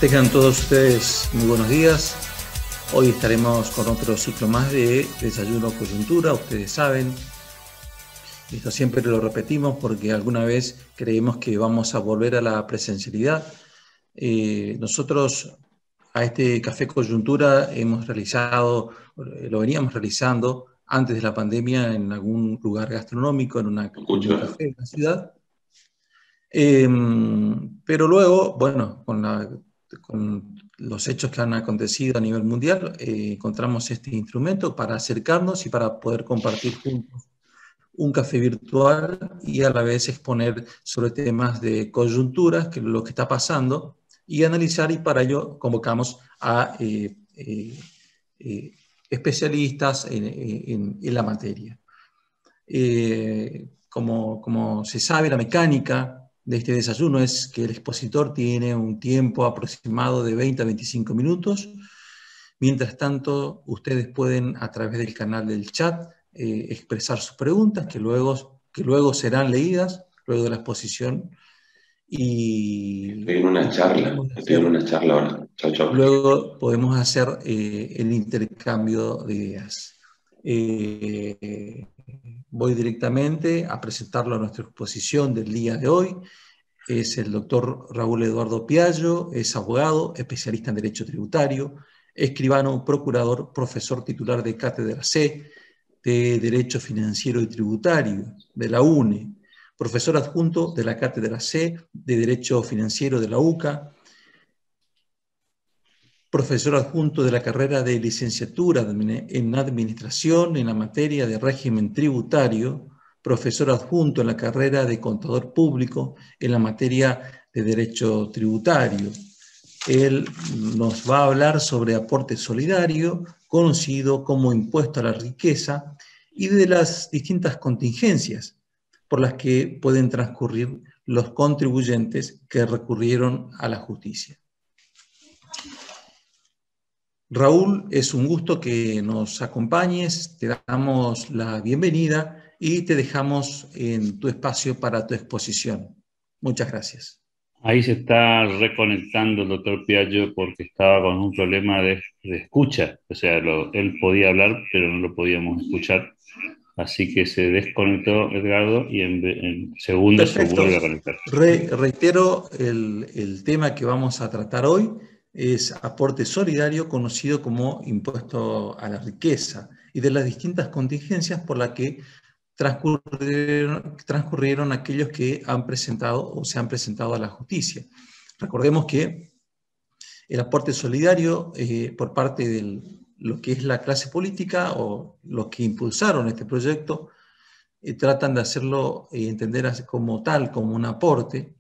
Tengan todos ustedes muy buenos días. Hoy estaremos con otro ciclo más de Desayuno Coyuntura. Ustedes saben, esto siempre lo repetimos porque alguna vez creemos que vamos a volver a la presencialidad. Nosotros a este Café Coyuntura lo veníamos realizando antes de la pandemia en algún lugar gastronómico, en un café de la ciudad. Pero luego, bueno, con los hechos que han acontecido a nivel mundial, encontramos este instrumento para acercarnos y para poder compartir juntos un café virtual y a la vez exponer sobre temas de coyunturas, que es lo que está pasando, y analizar, y para ello convocamos a especialistas en la materia. Como se sabe, la mecánica de este desayuno es que el expositor tiene un tiempo aproximado de 20 a 25 minutos. Mientras tanto, ustedes pueden, a través del canal del chat, expresar sus preguntas, que luego serán leídas, luego de la exposición. Estoy en una charla ahora. Chau, chau. Luego podemos hacer el intercambio de ideas. Voy directamente a presentarlo a nuestra exposición del día de hoy. Es el doctor Raúl Eduardo Piaggio, es abogado, especialista en Derecho Tributario, escribano, procurador, profesor titular de Cátedra C de Derecho Financiero y Tributario de la UNE, profesor adjunto de la Cátedra C de Derecho Financiero de la UCA, profesor adjunto de la carrera de licenciatura en Administración en la materia de régimen tributario, profesor adjunto en la carrera de contador público en la materia de derecho tributario. Él nos va a hablar sobre aporte solidario, conocido como impuesto a la riqueza, y de las distintas contingencias por las que pueden transcurrir los contribuyentes que recurrieron a la justicia. Raúl, es un gusto que nos acompañes, te damos la bienvenida y te dejamos en tu espacio para tu exposición. Muchas gracias. Ahí se está reconectando el doctor Piaggio porque estaba con un problema de escucha. O sea, él podía hablar, pero no lo podíamos escuchar. Así que se desconectó Edgardo y en segundos se vuelve a conectar. Reitero, el tema que vamos a tratar hoy es aporte solidario, conocido como impuesto a la riqueza, y de las distintas contingencias por las que transcurrieron aquellos que han presentado o se han presentado a la justicia. Recordemos que el aporte solidario por parte de lo que es la clase política o los que impulsaron este proyecto tratan de hacerlo entender como tal, como un aporte,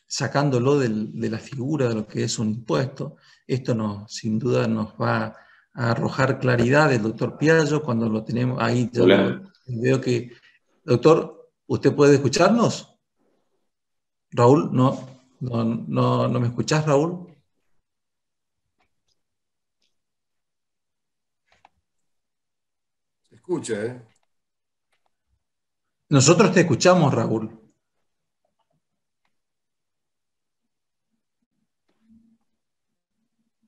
sacándolo de la figura de lo que es un impuesto. Esto sin duda nos va a arrojar claridad el doctor Piaggio cuando lo tenemos ahí. Veo que, doctor, ¿usted puede escucharnos? Raúl, no me escuchás, Raúl. Se escucha, ¿eh? Nosotros te escuchamos, Raúl.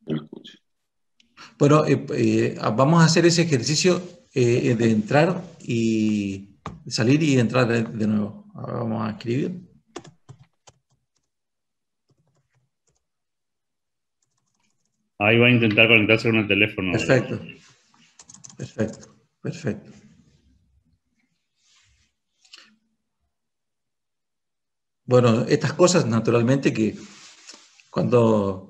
No lo escucho. Bueno, vamos a hacer ese ejercicio de entrar y salir y entrar de nuevo. Ahora vamos a escribir. Ahí va a intentar conectarse con el teléfono. Perfecto. Perfecto. Perfecto. Bueno, estas cosas naturalmente que cuando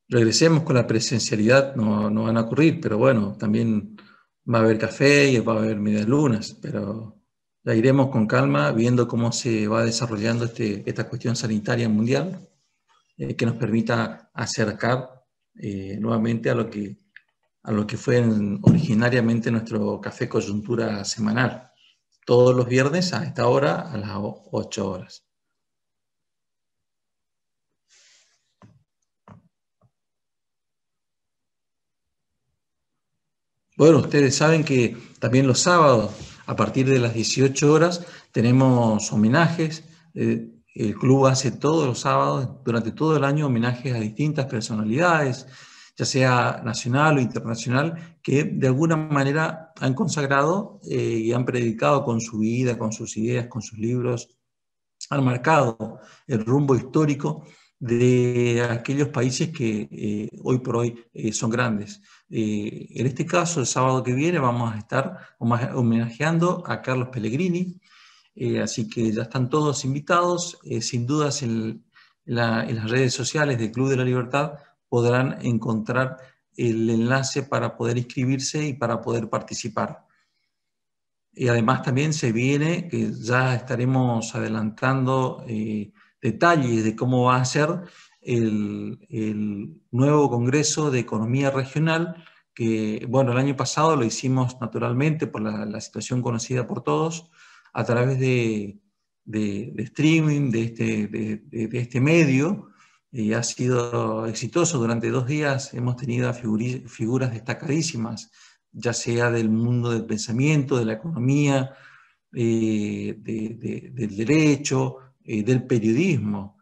regresemos con la presencialidad no van a ocurrir, pero bueno, también va a haber café y va a haber medias lunas, pero ya iremos con calma viendo cómo se va desarrollando esta cuestión sanitaria mundial que nos permita acercar nuevamente a lo que fue originariamente nuestro café coyuntura semanal, todos los viernes a esta hora, a las 8 horas. Bueno, ustedes saben que también los sábados, a partir de las 18 horas, tenemos homenajes el club hace todos los sábados, durante todo el año, homenajes a distintas personalidades, ya sea nacional o internacional, que de alguna manera han consagrado y han predicado con su vida, con sus ideas, con sus libros, han marcado el rumbo histórico de aquellos países que hoy por hoy son grandes. En este caso, el sábado que viene vamos a estar homenajeando a Carlos Pellegrini, así que ya están todos invitados. Sin dudas en las redes sociales del Club de la Libertad podrán encontrar el enlace para poder inscribirse y para poder participar. Y además también se viene, que ya estaremos adelantando detalles de cómo va a ser el nuevo Congreso de Economía Regional, que bueno, el año pasado lo hicimos naturalmente por la situación conocida por todos, a través de streaming, de este medio, y ha sido exitoso. Durante 2 días hemos tenido a figuras destacadísimas, ya sea del mundo del pensamiento, de la economía, del derecho, del periodismo.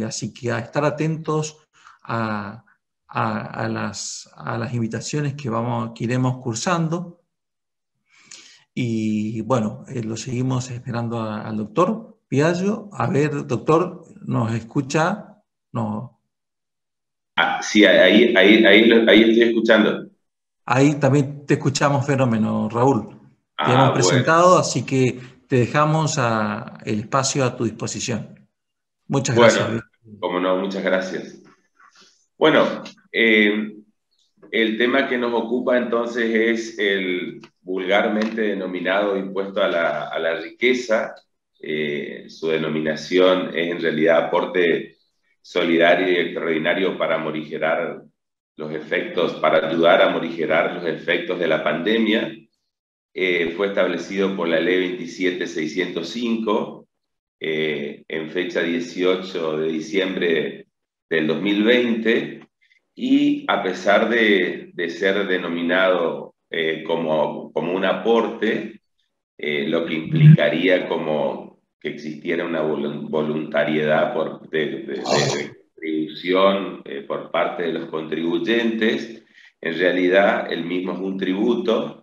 Así que a estar atentos a las invitaciones que iremos cursando. Y bueno, lo seguimos esperando al doctor Piaggio. A ver, doctor, ¿nos escucha? No. Sí, ahí estoy escuchando. Ahí también te escuchamos, fenómeno, Raúl. Te hemos Bueno, presentado, así que te dejamos el espacio a tu disposición. Muchas gracias, bueno, Luis. como no, muchas gracias. Bueno, el tema que nos ocupa entonces es el vulgarmente denominado impuesto a la riqueza. Su denominación es en realidad aporte solidario y extraordinario para morigerar los efectos, para ayudar a morigerar los efectos de la pandemia. Fue establecido por la Ley 27605 en fecha 18 de diciembre del 2020, y a pesar de ser denominado como un aporte, lo que implicaría como que existiera una voluntariedad de contribución por parte de los contribuyentes, en realidad el mismo es un tributo.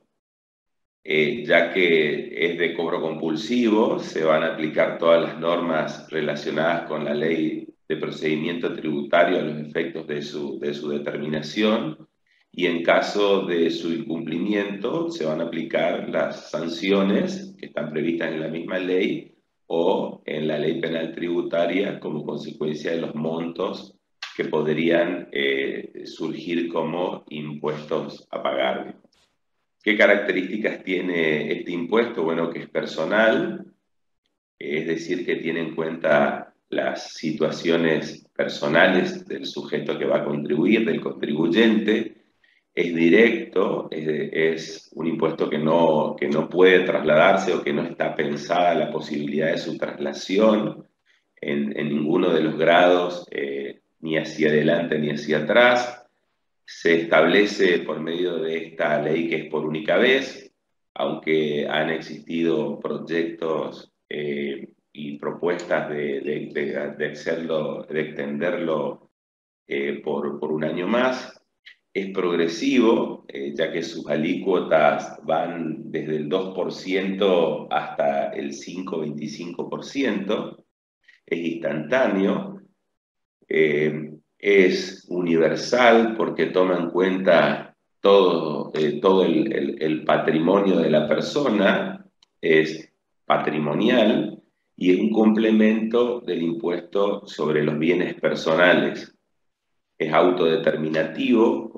Ya que es de cobro compulsivo, se van a aplicar todas las normas relacionadas con la ley de procedimiento tributario a los efectos de su determinación, y en caso de su incumplimiento se van a aplicar las sanciones que están previstas en la misma ley o en la ley penal tributaria como consecuencia de los montos que podrían surgir como impuestos a pagar. ¿Qué características tiene este impuesto? Bueno, que es personal, es decir, que tiene en cuenta las situaciones personales del sujeto que va a contribuir, del contribuyente. Es directo, es un impuesto que no puede trasladarse o que no está pensada la posibilidad de su traslación en ninguno de los grados, ni hacia adelante ni hacia atrás. Se establece por medio de esta ley que es por única vez, aunque han existido proyectos y propuestas de extenderlo por un año más. Es progresivo, ya que sus alícuotas van desde el 2% hasta el 5,25%. Es instantáneo. Es universal porque toma en cuenta todo el patrimonio de la persona, es patrimonial y es un complemento del impuesto sobre los bienes personales. Es autodeterminativo,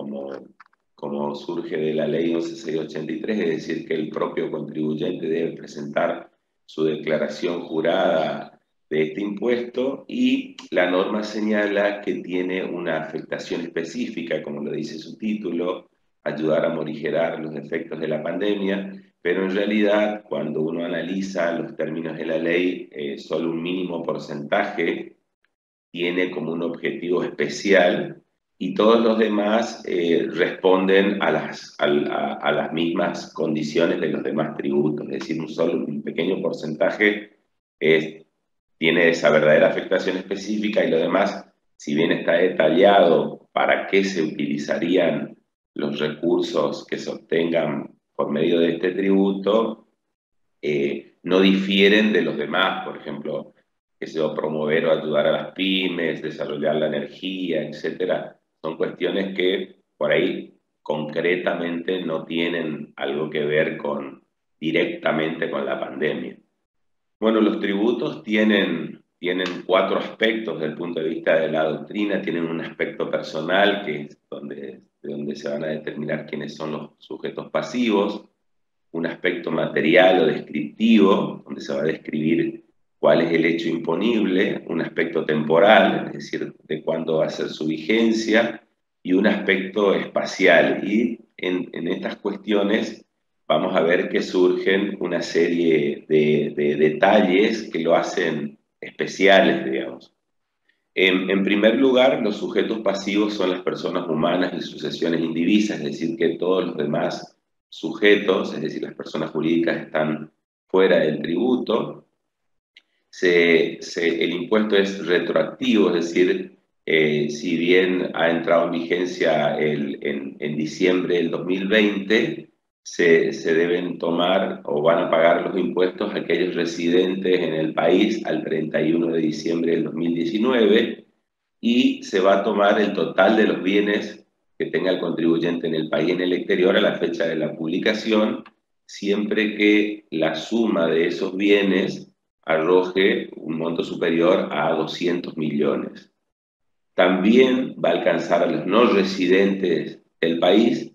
como surge de la ley 11683, es decir, que el propio contribuyente debe presentar su declaración jurada de este impuesto, y la norma señala que tiene una afectación específica, como lo dice su título, ayudar a morigerar los efectos de la pandemia, pero en realidad cuando uno analiza los términos de la ley, solo un mínimo porcentaje tiene como un objetivo especial, y todos los demás responden a las mismas condiciones de los demás tributos, es decir, un pequeño porcentaje tiene esa verdadera afectación específica, y lo demás, si bien está detallado para qué se utilizarían los recursos que se obtengan por medio de este tributo, no difieren de los demás. Por ejemplo, que se va a promover o ayudar a las pymes, desarrollar la energía, etcétera. Son cuestiones que por ahí concretamente no tienen algo que ver directamente con la pandemia. Bueno, los tributos tienen 4 aspectos desde el punto de vista de la doctrina. Tienen un aspecto personal, que es de donde se van a determinar quiénes son los sujetos pasivos; un aspecto material o descriptivo, donde se va a describir cuál es el hecho imponible; un aspecto temporal, es decir, de cuándo va a ser su vigencia; y un aspecto espacial. Y en estas cuestiones vamos a ver que surgen una serie de detalles que lo hacen especiales, digamos. En primer lugar, los sujetos pasivos son las personas humanas y sucesiones indivisas, es decir, que todos los demás sujetos, es decir, las personas jurídicas, están fuera del tributo. El impuesto es retroactivo, es decir, si bien ha entrado en vigencia en diciembre del 2020, se deben tomar o van a pagar los impuestos aquellos residentes en el país al 31 de diciembre del 2019, y se va a tomar el total de los bienes que tenga el contribuyente en el país y en el exterior a la fecha de la publicación, siempre que la suma de esos bienes arroje un monto superior a 200 millones. También va a alcanzar a los no residentes del país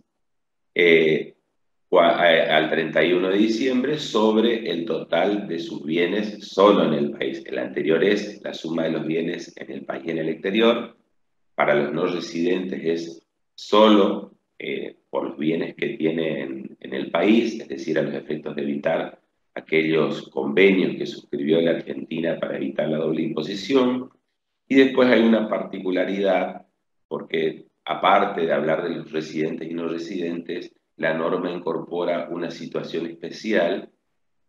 al 31 de diciembre sobre el total de sus bienes solo en el país. El anterior es la suma de los bienes en el país y en el exterior. Para los no residentes es solo por los bienes que tiene en el país, es decir, a los efectos de evitar aquellos convenios que suscribió la Argentina para evitar la doble imposición. Y después hay una particularidad, porque aparte de hablar de los residentes y no residentes, la norma incorpora una situación especial,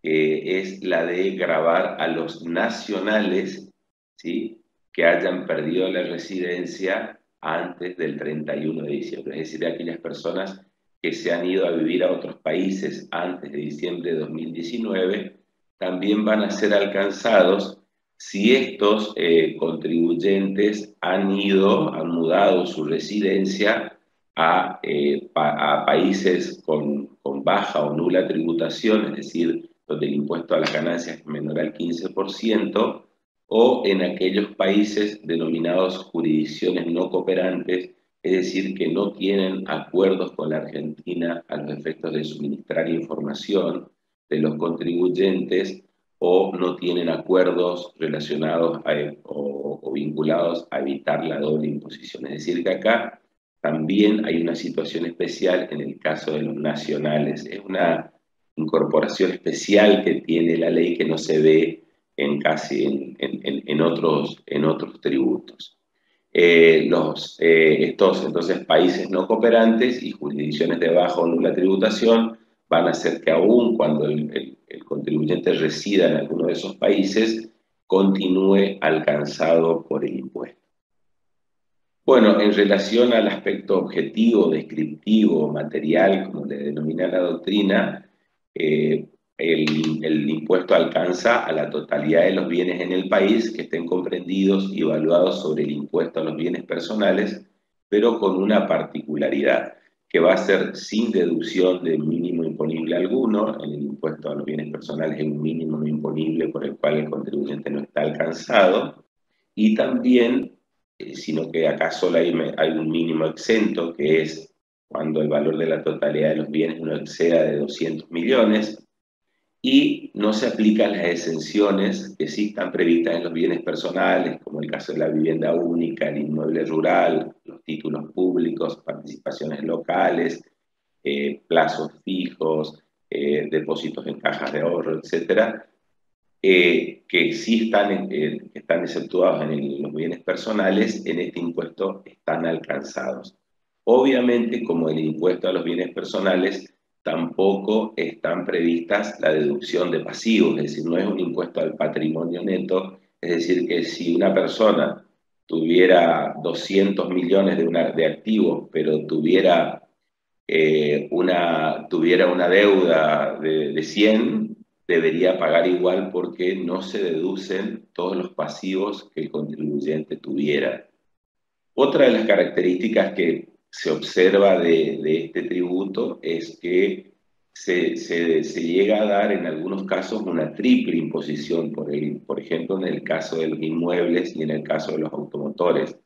que es la de gravar a los nacionales, ¿sí?, que hayan perdido la residencia antes del 31 de diciembre. Es decir, aquellas personas que se han ido a vivir a otros países antes de diciembre de 2019, también van a ser alcanzados si estos contribuyentes han mudado su residencia a países con baja o nula tributación, es decir, donde el impuesto a las ganancias es menor al 15%, o en aquellos países denominados jurisdicciones no cooperantes, es decir, que no tienen acuerdos con la Argentina a los efectos de suministrar información de los contribuyentes, o no tienen acuerdos relacionados o vinculados a evitar la doble imposición. Es decir, que acá también hay una situación especial en el caso de los nacionales. Es una incorporación especial que tiene la ley que no se ve en otros tributos. Estos entonces países no cooperantes y jurisdicciones de baja o nula tributación van a hacer que aún cuando el contribuyente resida en alguno de esos países, continúe alcanzado por el impuesto. Bueno, en relación al aspecto objetivo, descriptivo, material, como le denomina la doctrina, el impuesto alcanza a la totalidad de los bienes en el país que estén comprendidos y evaluados sobre el impuesto a los bienes personales, pero con una particularidad, que va a ser sin deducción de mínimo imponible alguno. En el impuesto a los bienes personales hay un mínimo no imponible por el cual el contribuyente no está alcanzado, y también, sino que acá solo hay un mínimo exento, que es cuando el valor de la totalidad de los bienes no exceda de 200 millones, y no se aplican las exenciones que sí están previstas en los bienes personales, como el caso de la vivienda única, el inmueble rural, los títulos públicos, participaciones locales, plazos fijos, depósitos en cajas de ahorro, etcétera, que sí están exceptuados en los bienes personales. En este impuesto están alcanzados. Obviamente, como el impuesto a los bienes personales, tampoco están previstas la deducción de pasivos, es decir, no es un impuesto al patrimonio neto, Es decir, que si una persona tuviera 200 millones de activos, pero tuviera una deuda de 100, debería pagar igual porque no se deducen todos los pasivos que el contribuyente tuviera. Otra de las características que se observa de este tributo es que se llega a dar en algunos casos una triple imposición, por ejemplo, en el caso de los inmuebles y en el caso de los automotores,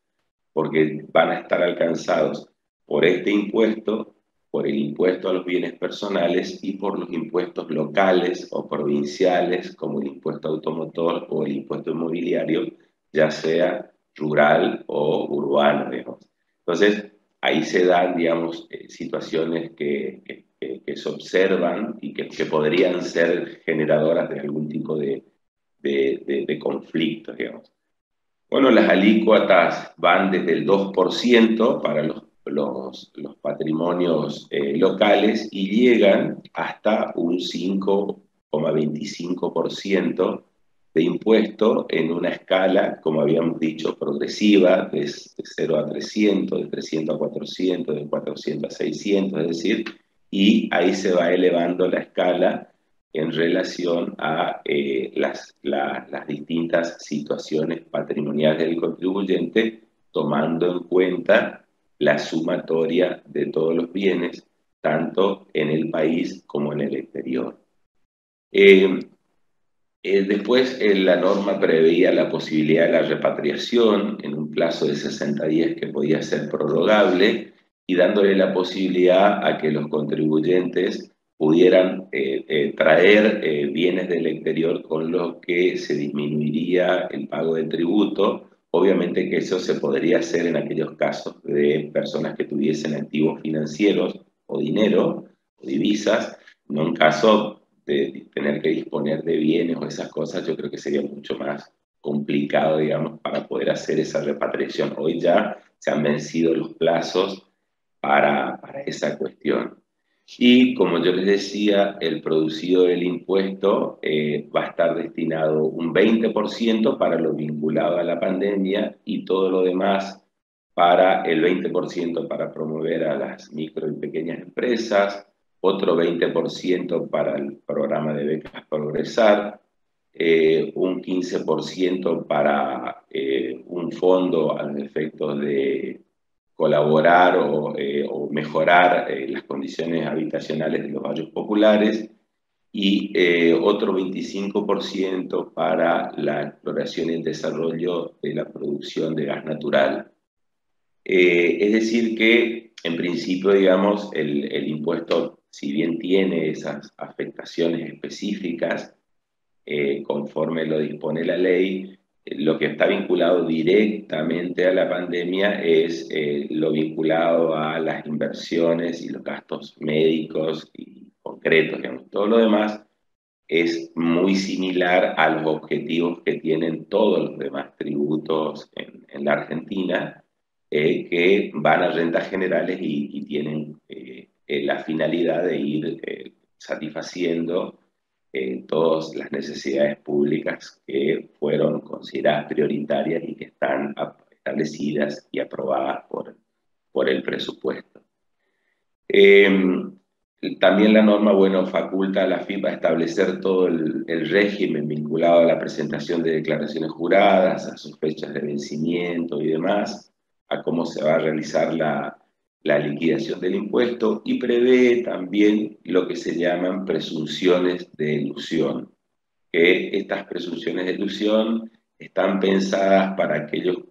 porque van a estar alcanzados por este impuesto, por el impuesto a los bienes personales y por los impuestos locales o provinciales, como el impuesto automotor o el impuesto inmobiliario, ya sea rural o urbano, digamos. Entonces, ahí se dan, digamos, situaciones que se observan y que podrían ser generadoras de algún tipo de conflicto, digamos. Bueno, las alícuotas van desde el 2% para los patrimonios locales y llegan hasta un 5,25% de impuesto en una escala, como habíamos dicho, progresiva, de 0 a 300, de 300 a 400, de 400 a 600, es decir, y ahí se va elevando la escala en relación a las distintas situaciones patrimoniales del contribuyente, tomando en cuenta la sumatoria de todos los bienes, tanto en el país como en el exterior. Después, la norma preveía la posibilidad de la repatriación en un plazo de 60 días que podía ser prorrogable y dándole la posibilidad a que los contribuyentes pudieran traer bienes del exterior con lo que se disminuiría el pago de tributo. Obviamente que eso se podría hacer en aquellos casos de personas que tuviesen activos financieros o dinero o divisas, no en caso de tener que disponer de bienes o esas cosas. Yo creo que sería mucho más complicado, digamos, para poder hacer esa repatriación. Hoy ya se han vencido los plazos para esa cuestión. Y como yo les decía, el producido del impuesto va a estar destinado un 20% para lo vinculado a la pandemia y todo lo demás para el 20% para promover a las micro y pequeñas empresas, otro 20% para el programa de becas Progresar, un 15% para un fondo a los efectos de colaborar o mejorar las condiciones habitacionales de los barrios populares y otro 25% para la exploración y el desarrollo de la producción de gas natural. Es decir que, en principio, digamos, el impuesto, si bien tiene esas afectaciones específicas, conforme lo dispone la ley, lo que está vinculado directamente a la pandemia es lo vinculado a las inversiones y los gastos médicos y concretos, digamos. Todo lo demás es muy similar a los objetivos que tienen todos los demás tributos en la Argentina, que van a rentas generales y tienen la finalidad de ir satisfaciendo todas las necesidades públicas que fueron consideradas prioritarias y que están establecidas y aprobadas por el presupuesto. También la norma, bueno, faculta a la AFIP a establecer todo el régimen vinculado a la presentación de declaraciones juradas, a sus fechas de vencimiento y demás, a cómo se va a realizar la liquidación del impuesto, y prevé también lo que se llaman presunciones de elusión, que estas presunciones de elusión están pensadas para aquel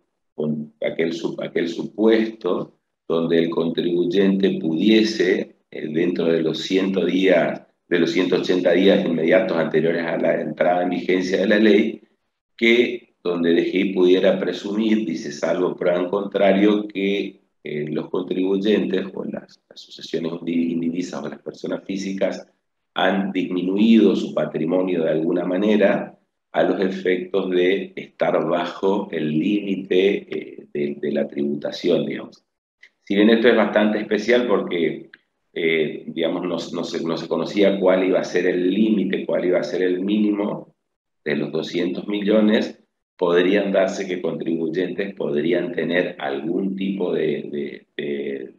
supuesto donde el contribuyente pudiese, dentro de los 180 días inmediatos anteriores a la entrada en vigencia de la ley, que donde DGI pudiera presumir, dice, salvo prueba en contrario, que los contribuyentes o las asociaciones indivisas o las personas físicas han disminuido su patrimonio de alguna manera a los efectos de estar bajo el límite de la tributación, digamos. Si bien esto es bastante especial porque, digamos, no se conocía cuál iba a ser el límite, cuál iba a ser el mínimo de los 200 millones, podrían darse que contribuyentes podrían tener algún tipo de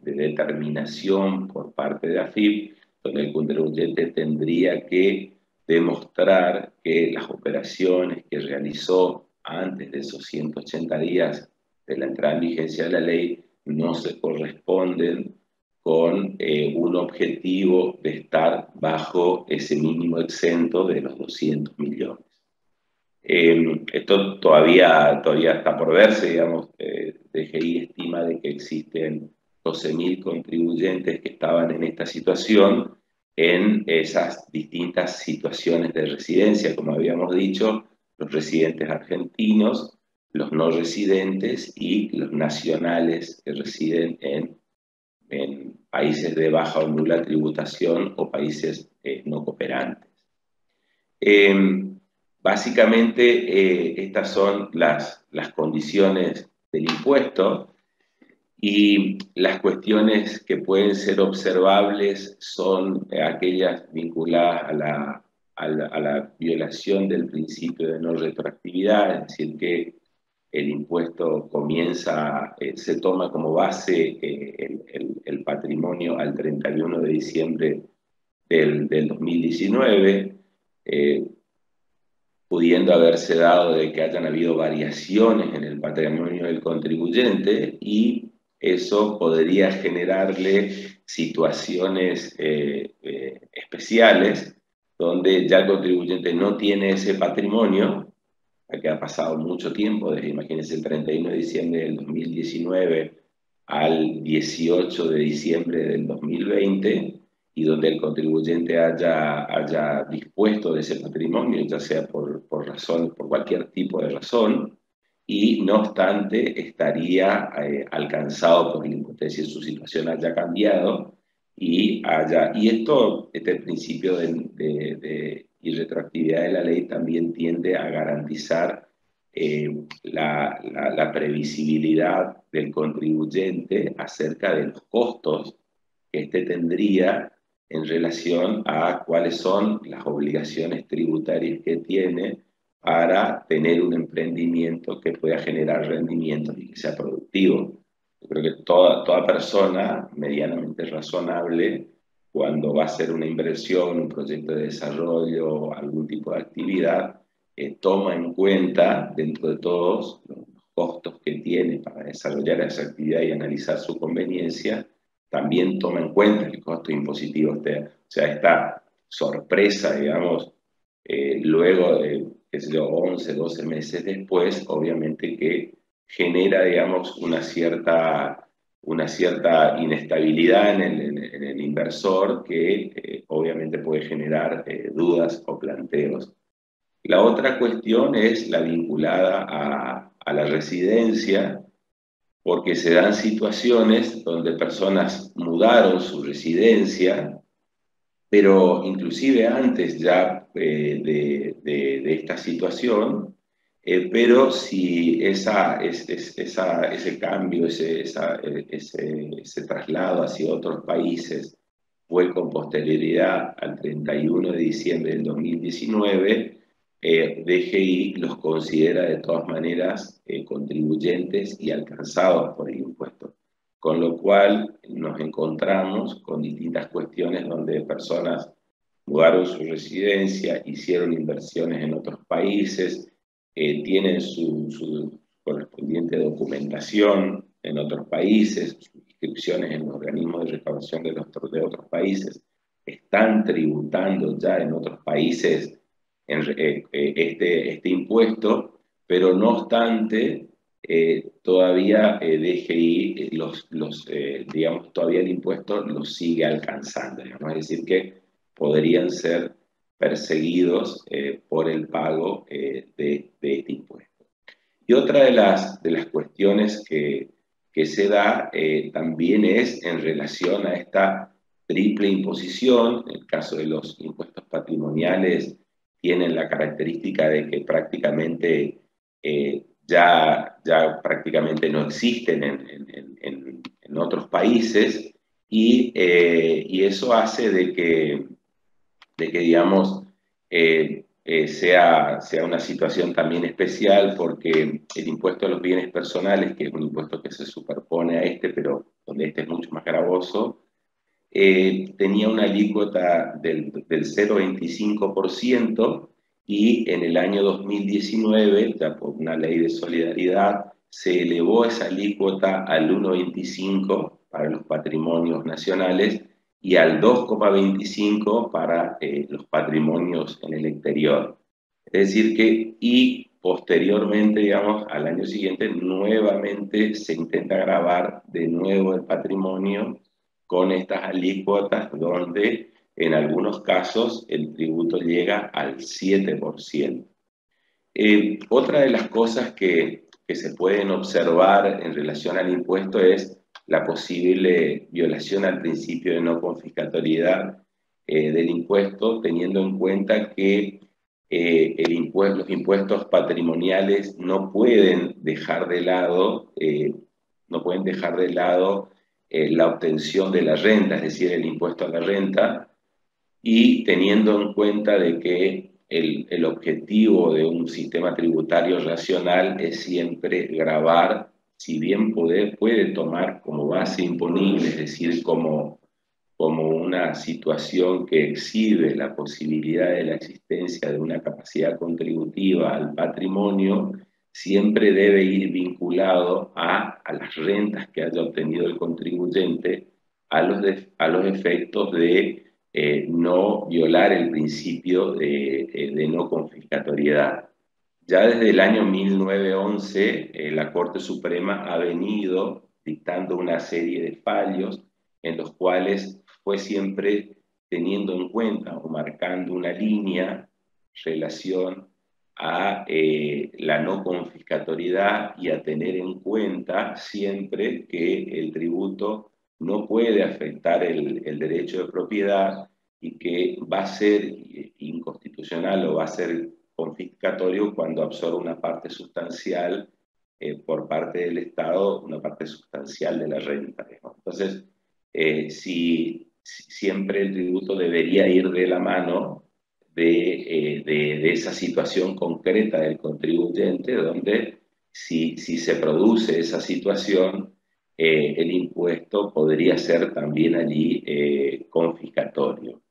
determinación por parte de AFIP, donde el contribuyente tendría que demostrar que las operaciones que realizó antes de esos 180 días de la entrada en vigencia de la ley no se corresponden con un objetivo de estar bajo ese mínimo exento de los 200 millones. Esto todavía está por verse, digamos. DGI estima de que existen 12.000 contribuyentes que estaban en esta situación, en esas distintas situaciones de residencia, como habíamos dicho, los residentes argentinos, los no residentes y los nacionales que residen en países de baja o nula tributación o países no cooperantes. Básicamente, estas son las condiciones del impuesto, y las cuestiones que pueden ser observables son aquellas vinculadas a la violación del principio de no retroactividad, es decir, que el impuesto se toma como base el patrimonio al 31 de diciembre del 2019, pudiendo haberse dado de que hayan habido variaciones en el patrimonio del contribuyente, y eso podría generarle situaciones especiales donde ya el contribuyente no tiene ese patrimonio, que ha pasado mucho tiempo, desde, imagínense, el 31 de diciembre del 2019 al 18 de diciembre del 2020, y donde el contribuyente haya dispuesto de ese patrimonio, ya sea por cualquier tipo de razón, y no obstante estaría alcanzado por el impuesto, es decir, su situación haya cambiado, y este principio de irretroactividad de la ley también tiende a garantizar la previsibilidad del contribuyente acerca de los costos que éste tendría en relación a cuáles son las obligaciones tributarias que tiene para tener un emprendimiento que pueda generar rendimientos y que sea productivo. Yo creo que toda persona medianamente razonable, cuando va a hacer una inversión, un proyecto de desarrollo, algún tipo de actividad, toma en cuenta, dentro de todos los costos que tiene para desarrollar esa actividad y analizar su conveniencia, también toma en cuenta el costo impositivo. O sea, esta sorpresa, digamos, luego de, qué sé yo, 11, 12 meses después, obviamente que genera, digamos, una cierta inestabilidad en el inversor, que obviamente puede generar dudas o planteos. La otra cuestión es la vinculada a la residencia, porque se dan situaciones donde personas mudaron su residencia, pero inclusive antes ya de esta situación, pero si ese cambio, ese traslado hacia otros países fue con posterioridad al 31 de diciembre del 2019, DGI los considera de todas maneras contribuyentes y alcanzados por el impuesto. Con lo cual nos encontramos con distintas cuestiones donde personas mudaron su residencia, hicieron inversiones en otros países, tienen su correspondiente documentación en otros países, sus inscripciones en los organismos de recaudación de otros países, están tributando ya en otros países este impuesto, pero no obstante, todavía DGI, digamos, todavía el impuesto los sigue alcanzando, digamos, es decir, que podrían ser perseguidos por el pago de este impuesto. Y otra de las cuestiones que se da también es en relación a esta triple imposición. En el caso de los impuestos patrimoniales, tienen la característica de que prácticamente ya prácticamente no existen en otros países, y eso hace de que digamos, sea una situación también especial, porque el impuesto a los bienes personales, que es un impuesto que se superpone a este, pero donde este es mucho más gravoso, tenía una alícuota del 0,25%, y en el año 2019, ya por una ley de solidaridad, se elevó esa alícuota al 1,25% para los patrimonios nacionales y al 2,25% para los patrimonios en el exterior. Es decir que, y posteriormente, digamos, al año siguiente, nuevamente se intenta gravar de nuevo el patrimonio con estas alícuotas, donde en algunos casos el tributo llega al 7%. Otra de las cosas que se pueden observar en relación al impuesto es la posible violación al principio de no confiscatoriedad del impuesto, teniendo en cuenta que los impuestos patrimoniales no pueden dejar de lado, la obtención de la renta, es decir, el impuesto a la renta, y teniendo en cuenta de que el objetivo de un sistema tributario racional es siempre gravar, si bien puede tomar como base imponible, es decir, como una situación que exhibe la posibilidad de la existencia de una capacidad contributiva al patrimonio, siempre debe ir vinculado a las rentas que haya obtenido el contribuyente, a los efectos de no violar el principio de no confiscatoriedad. Ya desde el año 1911, la Corte Suprema ha venido dictando una serie de fallos en los cuales fue siempre teniendo en cuenta o marcando una línea en relación a la no confiscatoriedad, y a tener en cuenta siempre que el tributo no puede afectar el derecho de propiedad, y que va a ser inconstitucional o va a ser confiscatorio cuando absorbe una parte sustancial por parte del Estado, una parte sustancial de la renta, ¿no? Entonces, siempre el tributo debería ir de la mano de esa situación concreta del contribuyente, donde si se produce esa situación, el impuesto podría ser también allí confiscatorio.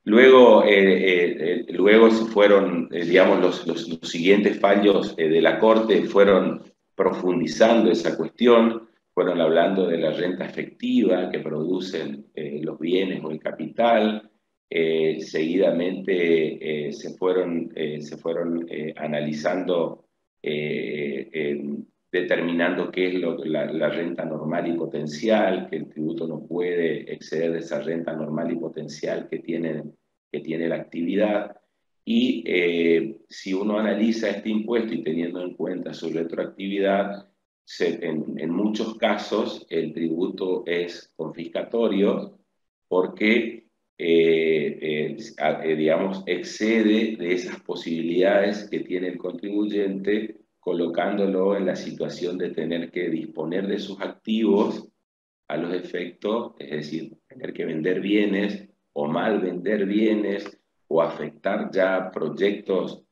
Luego se fueron, digamos, los siguientes fallos de la Corte fueron profundizando esa cuestión, fueron hablando de la renta efectiva que producen los bienes o el capital. Seguidamente se fueron analizando, determinando qué es la renta normal y potencial, que el tributo no puede exceder de esa renta normal y potencial que tiene la actividad. Y si uno analiza este impuesto y teniendo en cuenta su retroactividad, en muchos casos el tributo es confiscatorio, porque digamos, excede de esas posibilidades que tiene el contribuyente, colocándolo en la situación de tener que disponer de sus activos a los efectos, es decir, tener que vender bienes o mal vender bienes, o afectar ya proyectos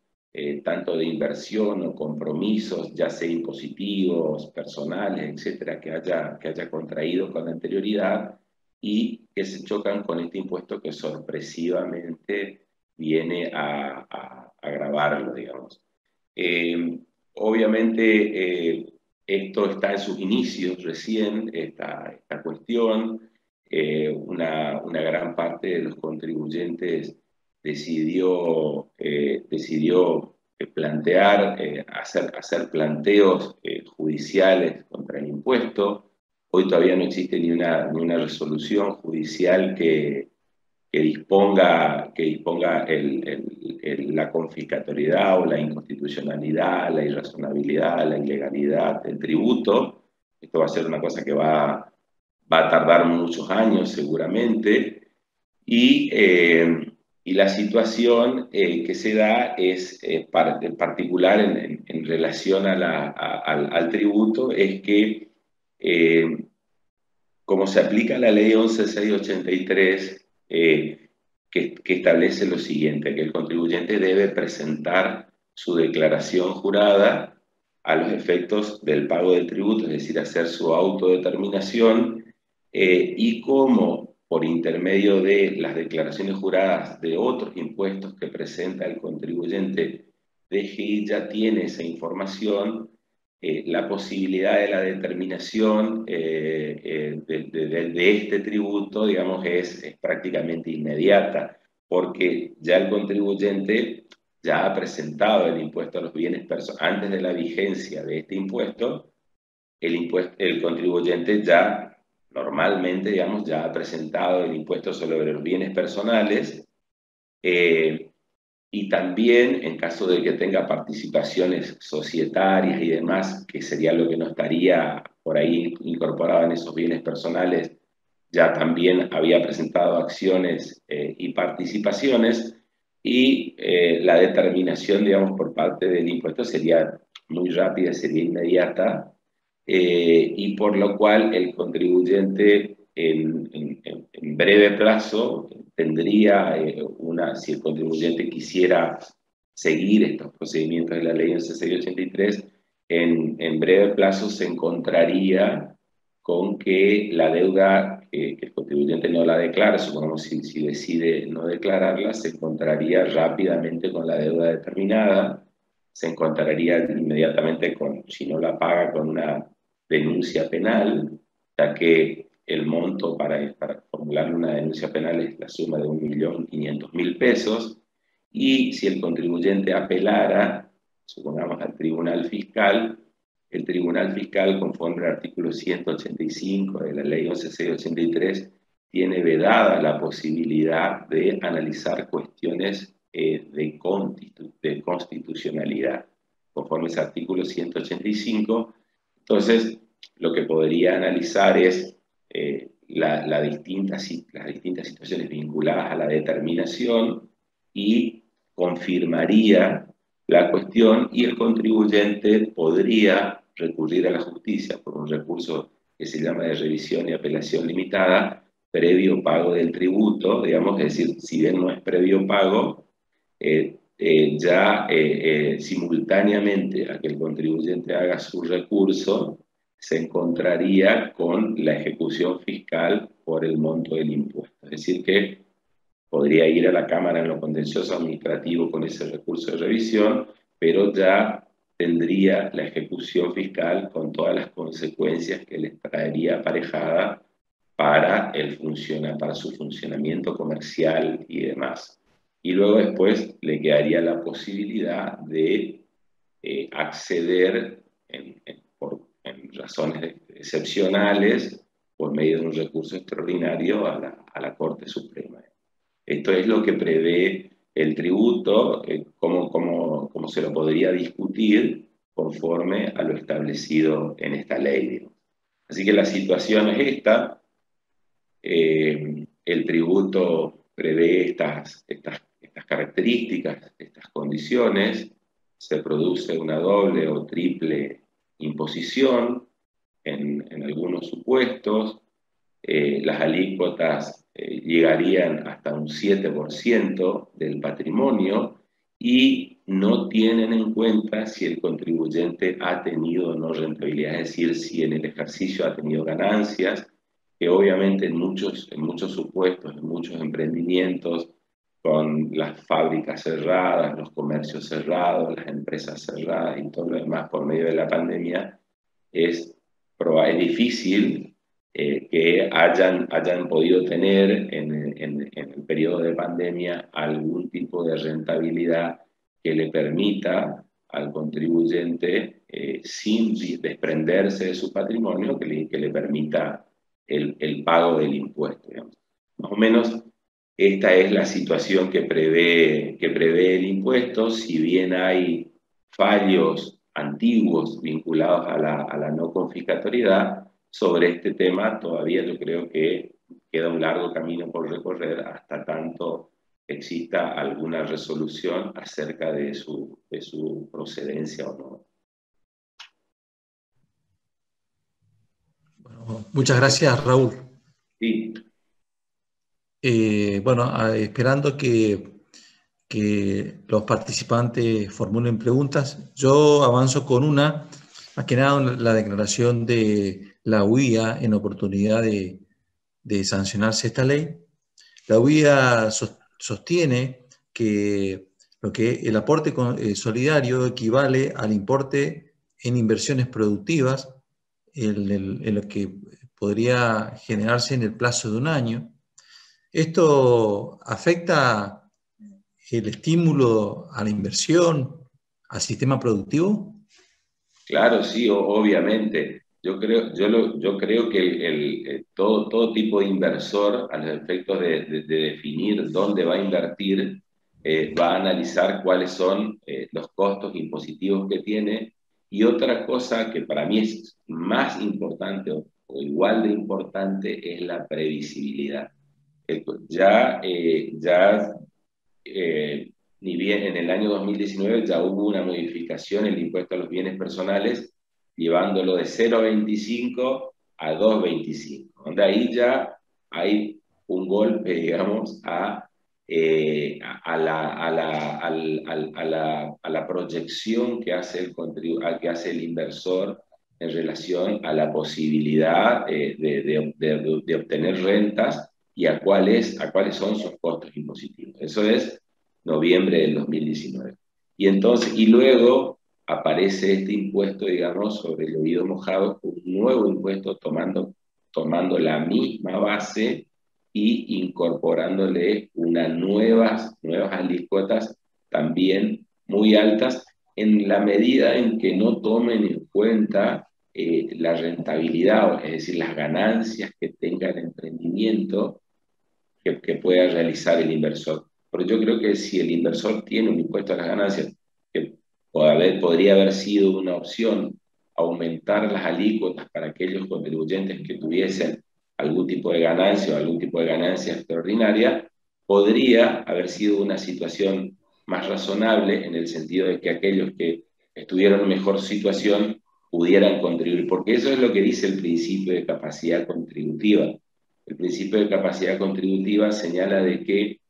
tanto de inversión o compromisos, ya sea impositivos, personales, etcétera, que haya contraído con anterioridad, y que se chocan con este impuesto que sorpresivamente viene a agravarlo, digamos. Obviamente, esto está en sus inicios recién, esta cuestión. Una gran parte de los contribuyentes decidió plantear, hacer planteos judiciales contra el impuesto. Hoy todavía no existe ni una resolución judicial que disponga la confiscatoriedad o la inconstitucionalidad, la irrazonabilidad, la ilegalidad del tributo. Esto va a ser una cosa que va a tardar muchos años seguramente, y la situación que se da es, en particular en relación al tributo, es que como se aplica la ley 11.683, que establece lo siguiente, que el contribuyente debe presentar su declaración jurada a los efectos del pago del tributo, es decir, hacer su autodeterminación, y como por intermedio de las declaraciones juradas de otros impuestos que presenta el contribuyente, DGI ya tiene esa información, la posibilidad de la determinación de este tributo, digamos, es prácticamente inmediata, porque ya el contribuyente ya ha presentado el impuesto a los bienes personales. Antes de la vigencia de este impuesto, el contribuyente ya normalmente, digamos, ya ha presentado el impuesto sobre los bienes personales, y también en caso de que tenga participaciones societarias y demás, que sería lo que no estaría por ahí incorporado en esos bienes personales, ya también había presentado acciones y participaciones, y la determinación, digamos, por parte del impuesto sería muy rápida, sería inmediata, y por lo cual el contribuyente en breve plazo tendría si el contribuyente quisiera seguir estos procedimientos de la ley 11.683, en breve plazo se encontraría con que la deuda, que el contribuyente no la declara, supongamos si decide no declararla, se encontraría rápidamente con la deuda determinada, se encontraría inmediatamente si no la paga, con una denuncia penal, ya que el monto para formular una denuncia penal es la suma de 1.500.000 pesos, y si el contribuyente apelara, supongamos al Tribunal Fiscal, el Tribunal Fiscal, conforme al artículo 185 de la Ley 11.683, tiene vedada la posibilidad de analizar cuestiones de constitucionalidad, conforme a ese artículo 185. Entonces, lo que podría analizar es las distintas situaciones vinculadas a la determinación, y confirmaría la cuestión, y el contribuyente podría recurrir a la justicia por un recurso que se llama de revisión y apelación limitada, previo pago del tributo, digamos, es decir, si bien no es previo pago, simultáneamente a que el contribuyente haga su recurso, se encontraría con la ejecución fiscal por el monto del impuesto. Es decir, que podría ir a la Cámara en lo contencioso administrativo con ese recurso de revisión, pero ya tendría la ejecución fiscal con todas las consecuencias que les traería aparejada para su funcionamiento comercial y demás. Y luego después le quedaría la posibilidad de acceder en razones excepcionales, por medio de un recurso extraordinario, a la Corte Suprema. Esto es lo que prevé el tributo, cómo se lo podría discutir conforme a lo establecido en esta ley, digamos. Así que la situación es esta. El tributo prevé estas características, estas condiciones. Se produce una doble o triple imposición en algunos supuestos. Las alícuotas llegarían hasta un 7% del patrimonio, y no tienen en cuenta si el contribuyente ha tenido o no rentabilidad, es decir, si en el ejercicio ha tenido ganancias, que obviamente en muchos supuestos, en muchos emprendimientos, con las fábricas cerradas, los comercios cerrados, las empresas cerradas y todo lo demás por medio de la pandemia, es difícil que hayan podido tener en el periodo de pandemia algún tipo de rentabilidad que le permita al contribuyente, sin desprenderse de su patrimonio, que le permita el pago del impuesto, digamos. Más o menos esta es la situación que prevé el impuesto. Si bien hay fallos antiguos vinculados a la no confiscatoriedad, sobre este tema todavía yo creo que queda un largo camino por recorrer hasta tanto exista alguna resolución acerca de su procedencia o no. Bueno, muchas gracias, Raúl. Sí. Bueno, esperando que los participantes formulen preguntas, yo avanzo con una, más que nada la declaración de la UIA en oportunidad de sancionarse esta ley. La UIA sostiene que el aporte solidario equivale al importe en inversiones productivas en lo que podría generarse en el plazo de un año. Esto afecta el estímulo a la inversión, al sistema productivo. Claro, sí, obviamente. Yo creo que todo tipo de inversor, a los efectos de definir dónde va a invertir, va a analizar cuáles son los costos impositivos que tiene. Y otra cosa que para mí es más importante o igual de importante es la previsibilidad. Ya ni bien en el año 2019 ya hubo una modificación en el impuesto a los bienes personales, llevándolo de 0,25 a 2,25, donde ahí ya hay un golpe, digamos, a la proyección que hace que hace el inversor en relación a la posibilidad de obtener rentas y a cuáles son sus costos impositivos. Eso es noviembre del 2019. Y luego aparece este impuesto, digamos, sobre el oído mojado, un nuevo impuesto tomando la misma base y incorporándole nuevas alícuotas también muy altas, en la medida en que no tomen en cuenta la rentabilidad, es decir, las ganancias que tenga el emprendimiento que pueda realizar el inversor. Pero yo creo que si el inversor tiene un impuesto a las ganancias, que podría haber sido una opción aumentar las alícuotas para aquellos contribuyentes que tuviesen algún tipo de ganancia o algún tipo de ganancia extraordinaria, podría haber sido una situación más razonable en el sentido de que aquellos que estuvieron en mejor situación pudieran contribuir, porque eso es lo que dice el principio de capacidad contributiva. El principio de capacidad contributiva señala de que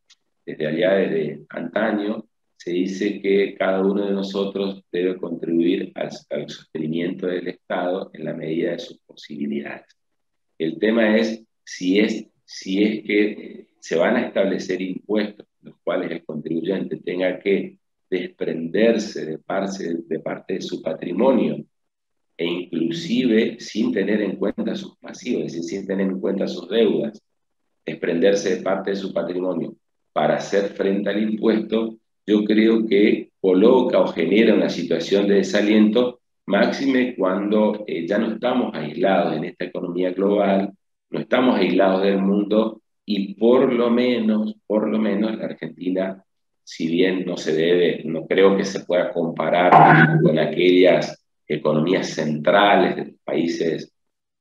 desde antaño, se dice que cada uno de nosotros debe contribuir al sostenimiento del Estado en la medida de sus posibilidades. El tema es si es que se van a establecer impuestos los cuales el contribuyente tenga que desprenderse de parte de su patrimonio, e inclusive sin tener en cuenta sus pasivos, es decir, sin tener en cuenta sus deudas, desprenderse de parte de su patrimonio para hacer frente al impuesto, yo creo que coloca o genera una situación de desaliento, máxime cuando ya no estamos aislados en esta economía global, no estamos aislados del mundo, y por lo menos la Argentina, si bien no creo que se pueda comparar con aquellas economías centrales de los países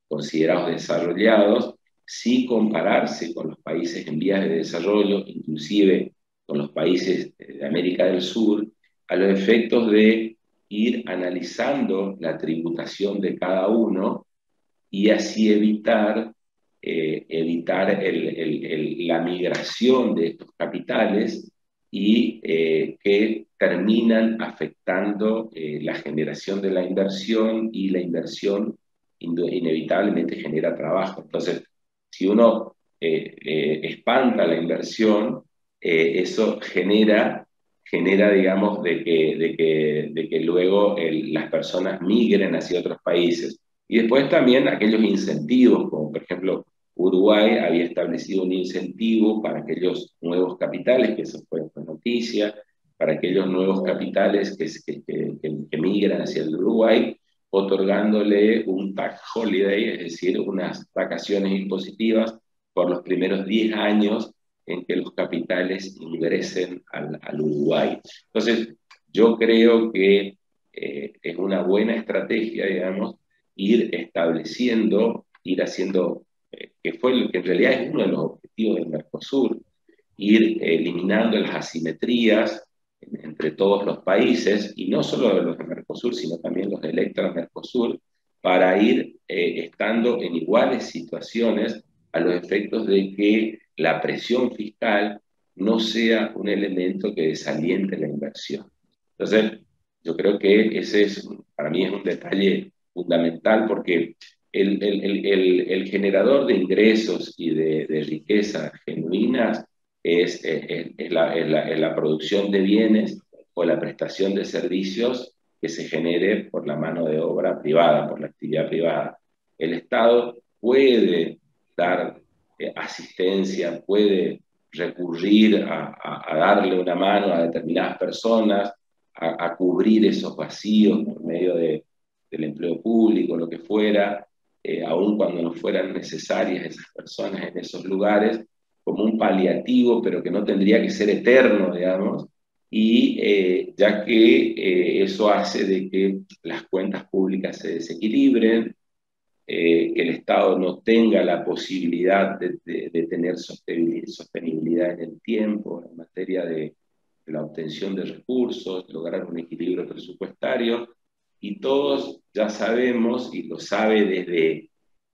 considerados desarrollados, sí compararse con los países en vías de desarrollo, inclusive con los países de América del Sur, a los efectos de ir analizando la tributación de cada uno y así evitar la migración de estos capitales y que terminan afectando la generación de la inversión, y la inversión inevitablemente genera trabajo. Entonces, si uno espanta la inversión, eso genera, digamos, de que luego las personas migren hacia otros países. Y después también aquellos incentivos, como por ejemplo Uruguay había establecido un incentivo para aquellos nuevos capitales, que eso fue noticia, para aquellos nuevos capitales que migran hacia el Uruguay, otorgándole un tax holiday, es decir, unas vacaciones impositivas por los primeros 10 años en que los capitales ingresen al Uruguay. Entonces, yo creo que es una buena estrategia, digamos, ir haciendo, que en realidad es uno de los objetivos del Mercosur, ir eliminando las asimetrías entre todos los países, y no solo de los de Mercosur, sino también los de Electra-Mercosur, para ir estando en iguales situaciones a los efectos de que la presión fiscal no sea un elemento que desaliente la inversión. Entonces, yo creo que ese es, para mí es un detalle fundamental, porque el generador de ingresos y de riquezas genuinas es la producción de bienes o la prestación de servicios que se genere por la mano de obra privada, por la actividad privada. El Estado puede dar asistencia, puede recurrir a darle una mano a determinadas personas, a cubrir esos vacíos por medio del empleo público, lo que fuera, aun cuando no fueran necesarias esas personas en esos lugares, como un paliativo, pero que no tendría que ser eterno, digamos, y ya que eso hace de que las cuentas públicas se desequilibren, que el Estado no tenga la posibilidad de tener sostenibilidad en el tiempo en materia de la obtención de recursos, lograr un equilibrio presupuestario, y todos ya sabemos, y lo sabe desde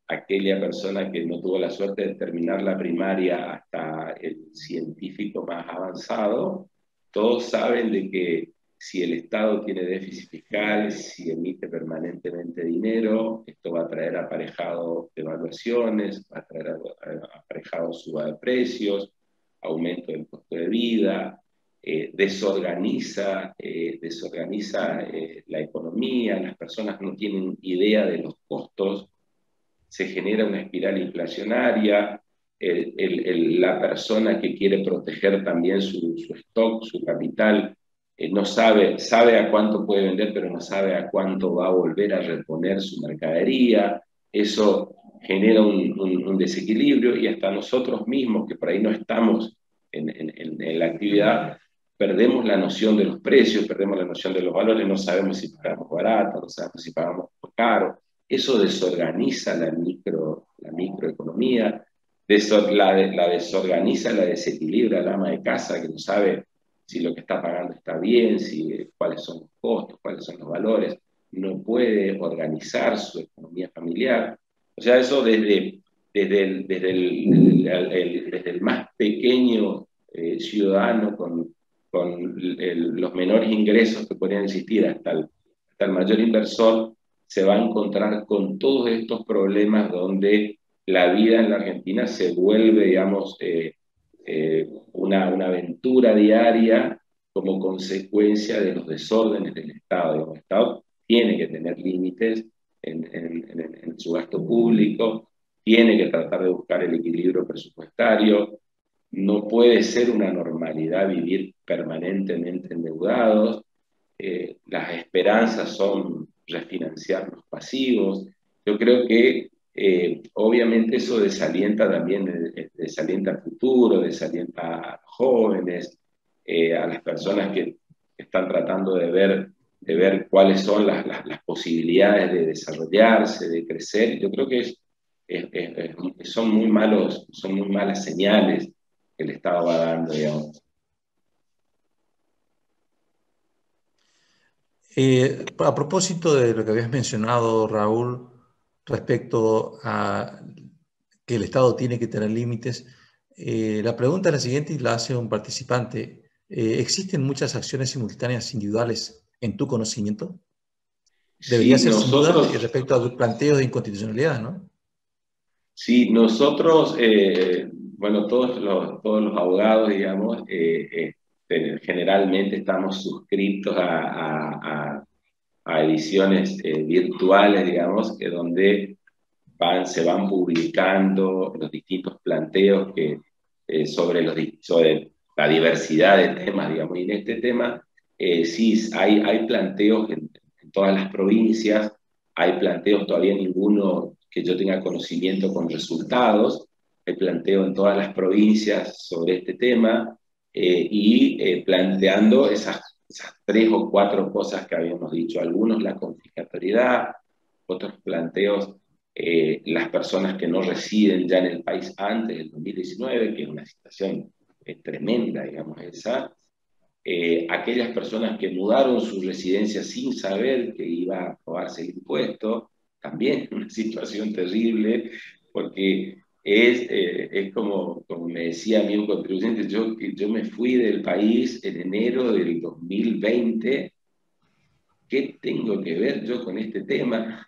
aquella persona que no tuvo la suerte de terminar la primaria hasta el científico más avanzado, todos saben de que si el Estado tiene déficit fiscal, si emite permanentemente dinero, esto va a traer aparejado devaluaciones, va a traer aparejado suba de precios, aumento del costo de vida, desorganiza la economía, las personas no tienen idea de los costos, se genera una espiral inflacionaria, la persona que quiere proteger también su stock, su capital, no sabe a cuánto puede vender, pero no sabe a cuánto va a volver a reponer su mercadería. Eso genera un desequilibrio, y hasta nosotros mismos, que por ahí no estamos en la actividad, perdemos la noción de los precios, perdemos la noción de los valores, no sabemos si pagamos barato, no sabemos si pagamos caro. Eso desorganiza la microeconomía, la desorganiza, la desequilibra el ama de casa, que no sabe si lo que está pagando está bien, cuáles son los costos, cuáles son los valores, no puede organizar su economía familiar. O sea, eso desde el más pequeño ciudadano con los menores ingresos que podrían existir hasta el mayor inversor, se va a encontrar con todos estos problemas donde la vida en la Argentina se vuelve, digamos, una aventura diaria como consecuencia de los desórdenes del Estado. El Estado tiene que tener límites en su gasto público, tiene que tratar de buscar el equilibrio presupuestario, no puede ser una normalidad vivir permanentemente endeudados, las esperanzas son refinanciar los pasivos. Yo creo que obviamente eso desalienta también, desalienta al futuro, desalienta a los jóvenes, a las personas que están tratando de ver cuáles son las posibilidades de desarrollarse, de crecer. Yo creo que son muy malas señales que el Estado va dando, digamos. A propósito de lo que habías mencionado, Raúl, respecto a que el Estado tiene que tener límites, la pregunta es la siguiente y la hace un participante. ¿Existen muchas acciones simultáneas individuales en tu conocimiento? Debería Sí, ser sin duda respecto a tus planteos de inconstitucionalidad, ¿no? Sí, nosotros, bueno, todos los abogados, digamos, generalmente estamos suscritos a ediciones virtuales, digamos, donde se van publicando los distintos planteos sobre la diversidad de temas, digamos. Y en este tema, sí, hay planteos en todas las provincias, hay planteos, todavía ninguno que yo tenga conocimiento con resultados, hay planteo en todas las provincias sobre este tema, planteando esas 3 o 4 cosas que habíamos dicho, algunos la confiscatoriedad, otros planteos las personas que no residen ya en el país antes del 2019, que es una situación tremenda, digamos, esa. Aquellas personas que mudaron su residencia sin saber que iba a aprobarse el impuesto, también una situación terrible, porque es como me decía a mí un contribuyente, yo me fui del país en enero del 2020. ¿Qué tengo que ver yo con este tema?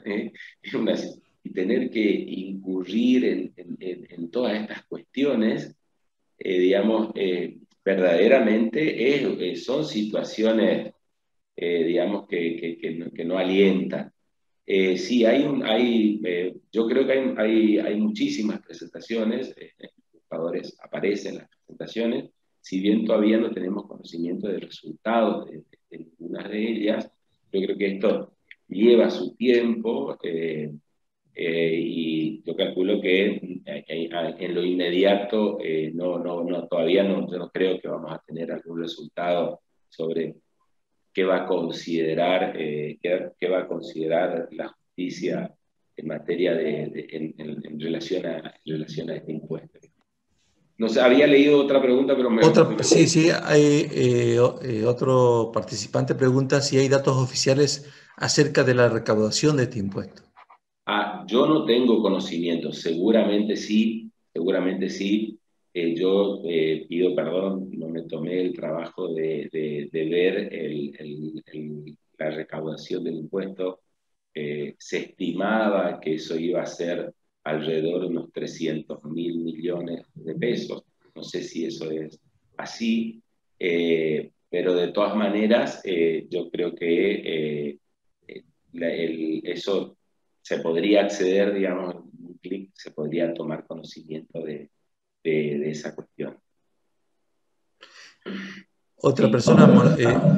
Y tener que incurrir en todas estas cuestiones, digamos, verdaderamente son situaciones, digamos, que no alientan. Sí, yo creo que hay muchísimas presentaciones, los jugadores aparecen en las presentaciones, si bien todavía no tenemos conocimiento de resultados de ninguna de ellas. Yo creo que esto lleva su tiempo, y yo calculo que en lo inmediato todavía yo no creo que vamos a tener algún resultado sobre qué va a considerar, qué va a considerar la justicia en materia en relación a este impuesto. No sé, había leído otra pregunta, pero Sí, otro participante pregunta si hay datos oficiales acerca de la recaudación de este impuesto. Yo no tengo conocimiento, seguramente sí, seguramente sí. Yo pido perdón, no me tomé el trabajo de ver la recaudación del impuesto. Se estimaba que eso iba a ser alrededor de unos 300.000 millones de pesos. No sé si eso es así, pero de todas maneras yo creo que eso se podría acceder, digamos, en un clic, se podría tomar conocimiento de esa cuestión. Otra persona,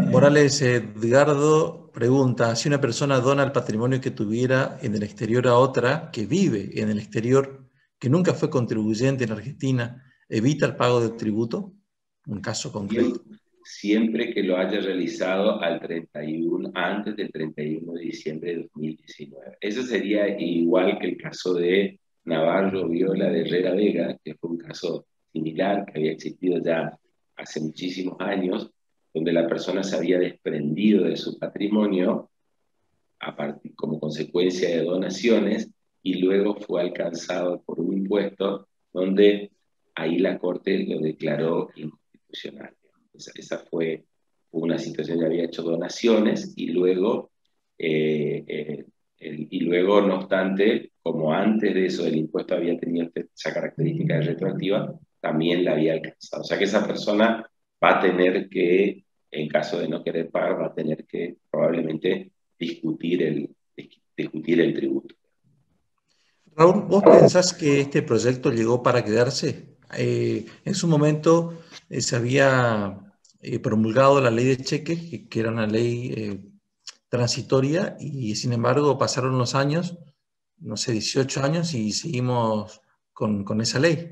Morales Edgardo, pregunta, si una persona dona el patrimonio que tuviera en el exterior a otra que vive en el exterior, que nunca fue contribuyente en Argentina, ¿evita el pago del tributo? Un caso concreto. Siempre que lo haya realizado antes del 31 de diciembre de 2019. Eso sería igual que el caso de Navarro Viola de Herrera Vega, que fue un caso similar que había existido ya hace muchísimos años, donde la persona se había desprendido de su patrimonio como consecuencia de donaciones y luego fue alcanzado por un impuesto donde ahí la Corte lo declaró inconstitucional. Esa fue una situación que había hecho donaciones y luego, no obstante, como antes de eso el impuesto había tenido esa característica de retroactiva, también la había alcanzado. O sea que esa persona va a tener que, en caso de no querer pagar, va a tener que probablemente discutir el tributo. Raúl, ¿vos pensás que este proyecto llegó para quedarse? En su momento se había promulgado la ley de cheques, que era una ley transitoria, y sin embargo pasaron los años, no sé, 18 años, y seguimos con esa ley.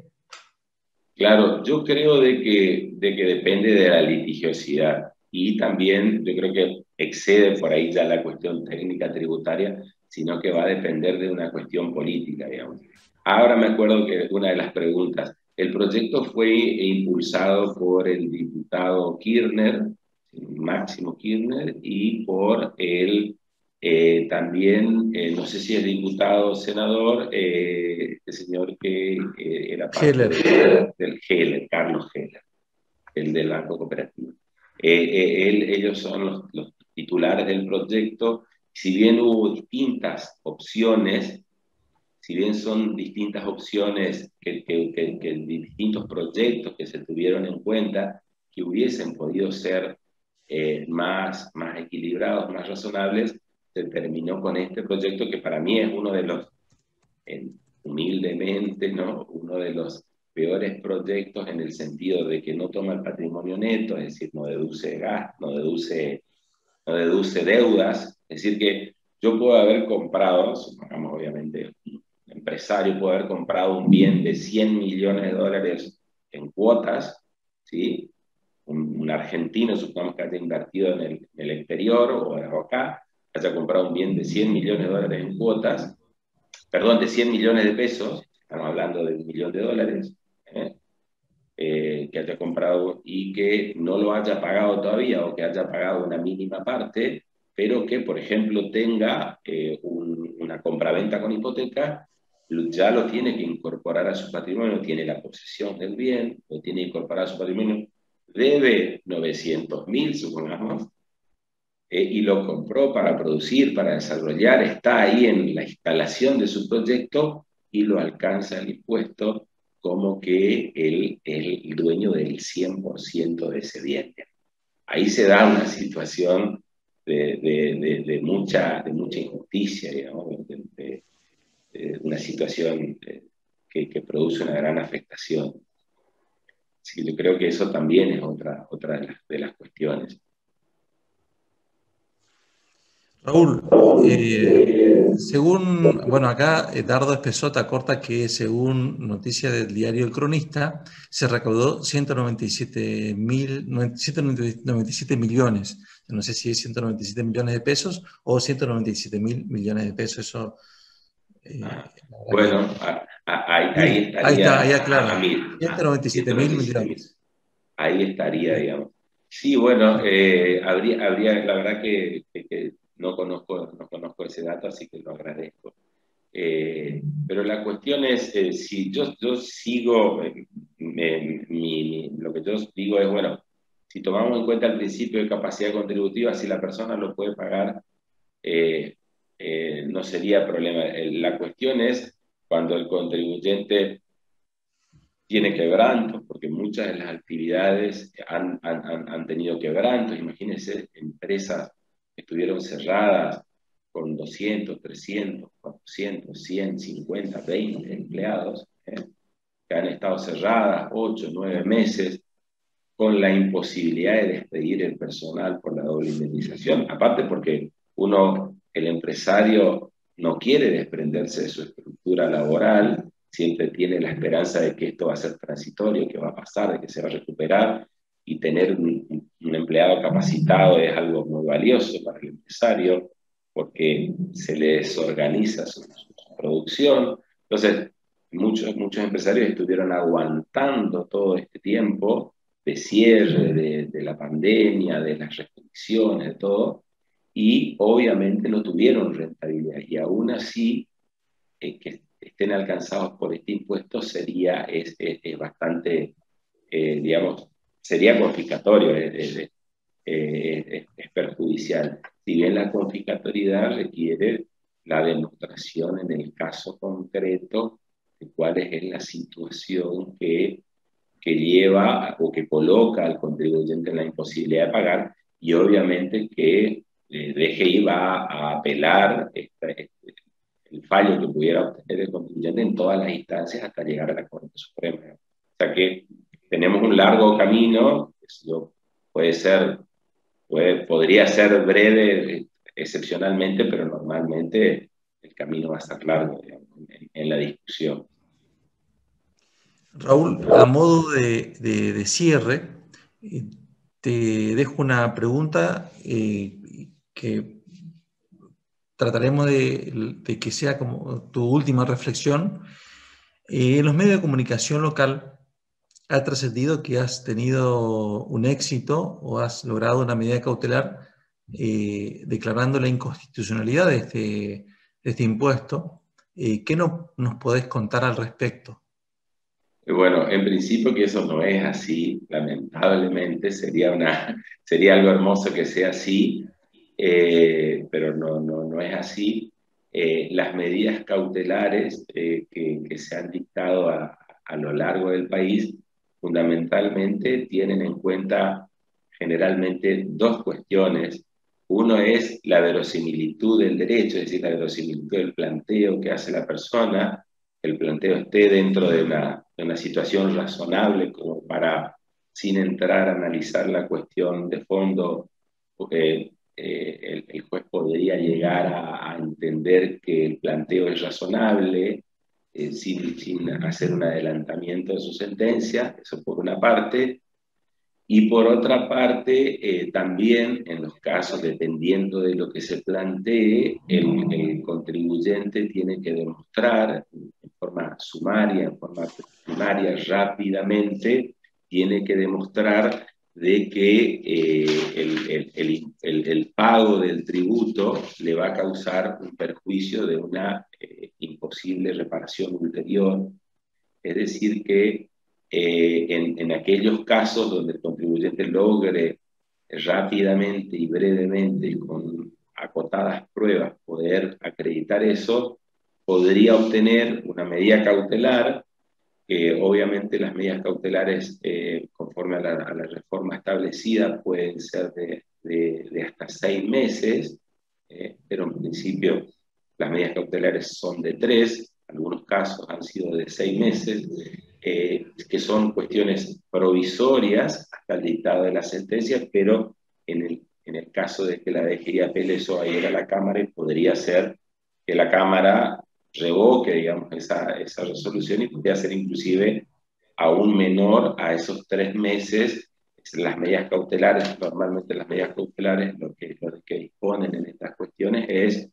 Claro, yo creo de que depende de la litigiosidad y también yo creo que excede por ahí ya la cuestión técnica tributaria, sino que va a depender de una cuestión política, digamos. Ahora me acuerdo que una de las preguntas, el proyecto fue impulsado por el diputado Kirchner, Máximo Kirchner, y por también, no sé si es diputado o senador, este señor que era parte del Heller, Carlos Heller, el del Banco Cooperativo. Ellos son los titulares del proyecto. Si bien hubo distintas opciones, si bien son distintas opciones que distintos proyectos que se tuvieron en cuenta, que hubiesen podido ser más equilibrados, más razonables, se terminó con este proyecto que para mí es uno de los, humildemente, ¿no? Uno de los peores proyectos en el sentido de que no toma el patrimonio neto, es decir, no deduce gastos, no deduce deudas, es decir que yo puedo haber comprado, supongamos obviamente, un empresario puede haber comprado un bien de 100 millones de dólares en cuotas, ¿sí? Un argentino, supongamos que haya invertido en el exterior o acá, haya comprado un bien de 100 millones de dólares en cuotas, perdón, de 100 millones de pesos, estamos hablando de $1 millón, que haya comprado y que no lo haya pagado todavía o que haya pagado una mínima parte, pero que, por ejemplo, tenga una compraventa con hipoteca ya lo tiene que incorporar a su patrimonio, tiene la posesión del bien, lo tiene que incorporar a su patrimonio, debe 900.000, supongamos, y lo compró para producir, para desarrollar, está ahí en la instalación de su proyecto y lo alcanza el impuesto como que él es el dueño del 100% de ese bien. Ahí se da una situación de mucha injusticia, digamos, una situación que produce una gran afectación. Así que yo creo que eso también es otra de las cuestiones. Raúl, según, bueno, acá Dardo Espesota acorta que según noticia del diario El Cronista, se recaudó 197 millones. No sé si es 197 millones de pesos o 197.000 millones de pesos. Eso, bueno, ahí estaría. Ahí está, ahí aclara. 197.000 millones. Ahí estaría, digamos. Sí, bueno, habría, la verdad que no conozco ese dato, así que lo agradezco. Pero la cuestión es, si yo sigo, lo que yo digo es, bueno, si tomamos en cuenta el principio de capacidad contributiva, si la persona lo puede pagar, no sería problema. La cuestión es cuando el contribuyente tiene quebrantos, porque muchas de las actividades han tenido quebrantos. Imagínense, empresas que estuvieron cerradas con 200, 300, 400, 100, 50, 20 empleados, que han estado cerradas 8, 9 meses, con la imposibilidad de despedir el personal por la doble indemnización. Aparte porque el empresario no quiere desprenderse de su estructura laboral, siempre tiene la esperanza de que esto va a ser transitorio, que va a pasar, de que se va a recuperar, y tener un empleado capacitado es algo muy valioso para el empresario, porque se le desorganiza su producción. Entonces, muchos empresarios estuvieron aguantando todo este tiempo de cierre, de la pandemia, de las restricciones, de todo, y obviamente no tuvieron rentabilidad, y aún así que estén alcanzados por este impuesto es bastante, digamos, sería confiscatorio, es perjudicial. Si bien la confiscatoriedad requiere la demostración en el caso concreto de cuál es la situación que lleva o que coloca al contribuyente en la imposibilidad de pagar, y obviamente que DGI va a apelar el fallo que pudiera obtener el contribuyente en todas las instancias hasta llegar a la Corte Suprema. O sea que tenemos un largo camino, eso podría ser breve excepcionalmente, pero normalmente el camino va a ser largo, digamos, en la discusión. Raúl, a modo de cierre, te dejo una pregunta que trataremos de que sea como tu última reflexión. En los medios de comunicación local ha trascendido que has tenido un éxito o has logrado una medida cautelar declarando la inconstitucionalidad de este impuesto. ¿Qué nos podés contar al respecto? Bueno, en principio que eso no es así, lamentablemente, sería algo hermoso que sea así, pero no es así. Las medidas cautelares que se han dictado a lo largo del país fundamentalmente tienen en cuenta generalmente dos cuestiones. Uno es la verosimilitud del derecho, es decir, la verosimilitud del planteo que hace la persona, que el planteo esté dentro de una situación razonable como para, sin entrar a analizar la cuestión de fondo, el juez podría llegar a entender que el planteo es razonable, sin hacer un adelantamiento de su sentencia, eso por una parte. Y por otra parte, también en los casos, dependiendo de lo que se plantee, el contribuyente tiene que demostrar en forma sumaria, en forma primaria, rápidamente, tiene que demostrar de que el pago del tributo le va a causar un perjuicio de una posible reparación ulterior. Es decir, que en aquellos casos donde el contribuyente logre rápidamente y brevemente y con acotadas pruebas poder acreditar eso, podría obtener una medida cautelar, que obviamente las medidas cautelares conforme a la reforma establecida pueden ser de hasta 6 meses, pero en principio las medidas cautelares son de 3, algunos casos han sido de 6 meses, que son cuestiones provisorias hasta el dictado de la sentencia, pero en el caso de que la DGI apele eso a ir a la Cámara, y podría ser que la Cámara revoque, digamos, esa resolución, y podría ser inclusive aún menor a esos 3 meses. Las medidas cautelares, normalmente las medidas cautelares, lo que disponen en estas cuestiones es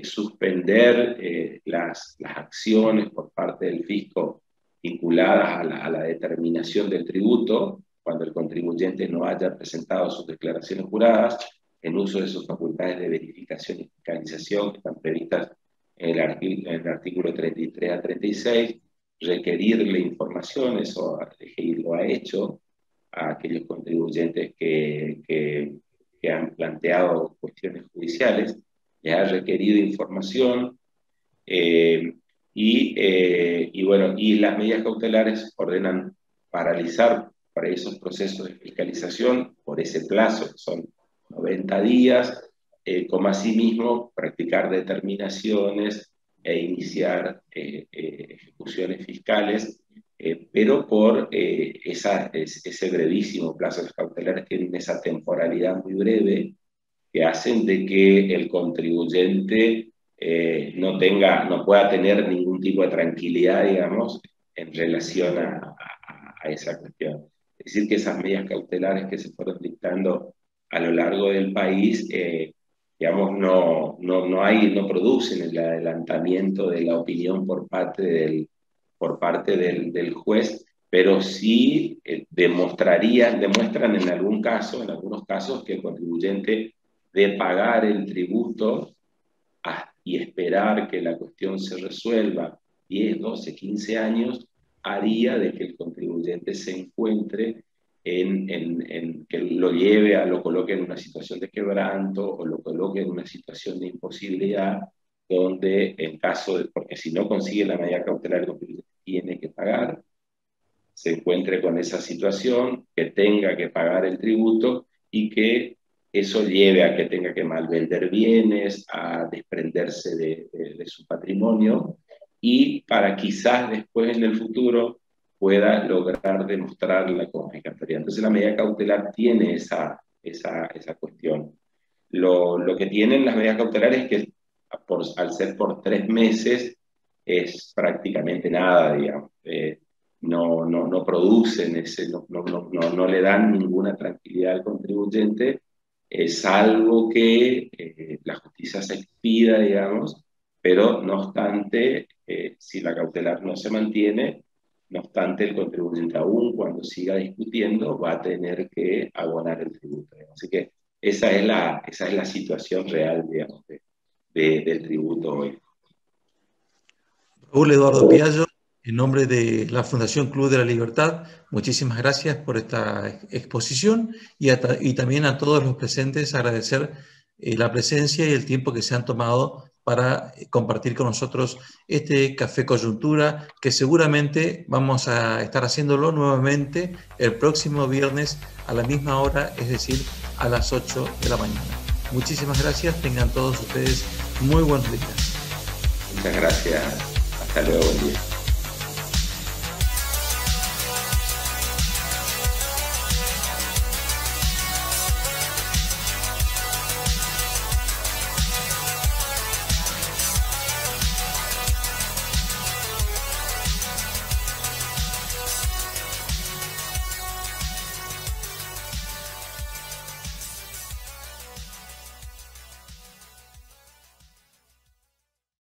suspender las acciones por parte del fisco vinculadas a la determinación del tributo, cuando el contribuyente no haya presentado sus declaraciones juradas, en uso de sus facultades de verificación y fiscalización que están previstas en el artículo 33 a 36, requerirle información, eso la DGI lo ha hecho, a aquellos contribuyentes que han planteado cuestiones judiciales, les ha requerido información, y las medidas cautelares ordenan paralizar para esos procesos de fiscalización por ese plazo, que son 90 días, como asimismo practicar determinaciones e iniciar ejecuciones fiscales, pero por ese brevísimo plazo. Los cautelares tienen esa temporalidad muy breve que hacen de que el contribuyente no pueda tener ningún tipo de tranquilidad, digamos, en relación a esa cuestión. Es decir, que esas medidas cautelares que se fueron dictando a lo largo del país, digamos, no producen el adelantamiento de la opinión por parte del juez, pero sí demuestran en algunos casos, que el contribuyente de pagar el tributo y esperar que la cuestión se resuelva 10, 12, 15 años, haría de que el contribuyente se encuentre que lo coloque en una situación de quebranto o lo coloque en una situación de imposibilidad, donde porque si no consigue la medida cautelar, el contribuyente tiene que pagar, se encuentre con esa situación, que tenga que pagar el tributo y que eso lleve a que tenga que malvender bienes, a desprenderse de su patrimonio, y para quizás después en el futuro pueda lograr demostrar la confiscatoria. Entonces la medida cautelar tiene esa cuestión. Lo que tienen las medidas cautelares es que al ser por 3 meses es prácticamente nada, digamos. No producen no le dan ninguna tranquilidad al contribuyente, salvo que la justicia se expida, digamos, pero no obstante, si la cautelar no se mantiene, no obstante, el contribuyente, aún cuando siga discutiendo, va a tener que abonar el tributo. Así que esa es la situación real, digamos, del tributo hoy. Raúl Eduardo Piaggio, en nombre de la Fundación Club de la Libertad, muchísimas gracias por esta exposición, y también a todos los presentes agradecer la presencia y el tiempo que se han tomado para compartir con nosotros este Café Coyuntura, que seguramente vamos a estar haciéndolo nuevamente el próximo viernes a la misma hora, es decir, a las 8 de la mañana. Muchísimas gracias, tengan todos ustedes muy buenos días. Muchas gracias, hasta luego, buen día.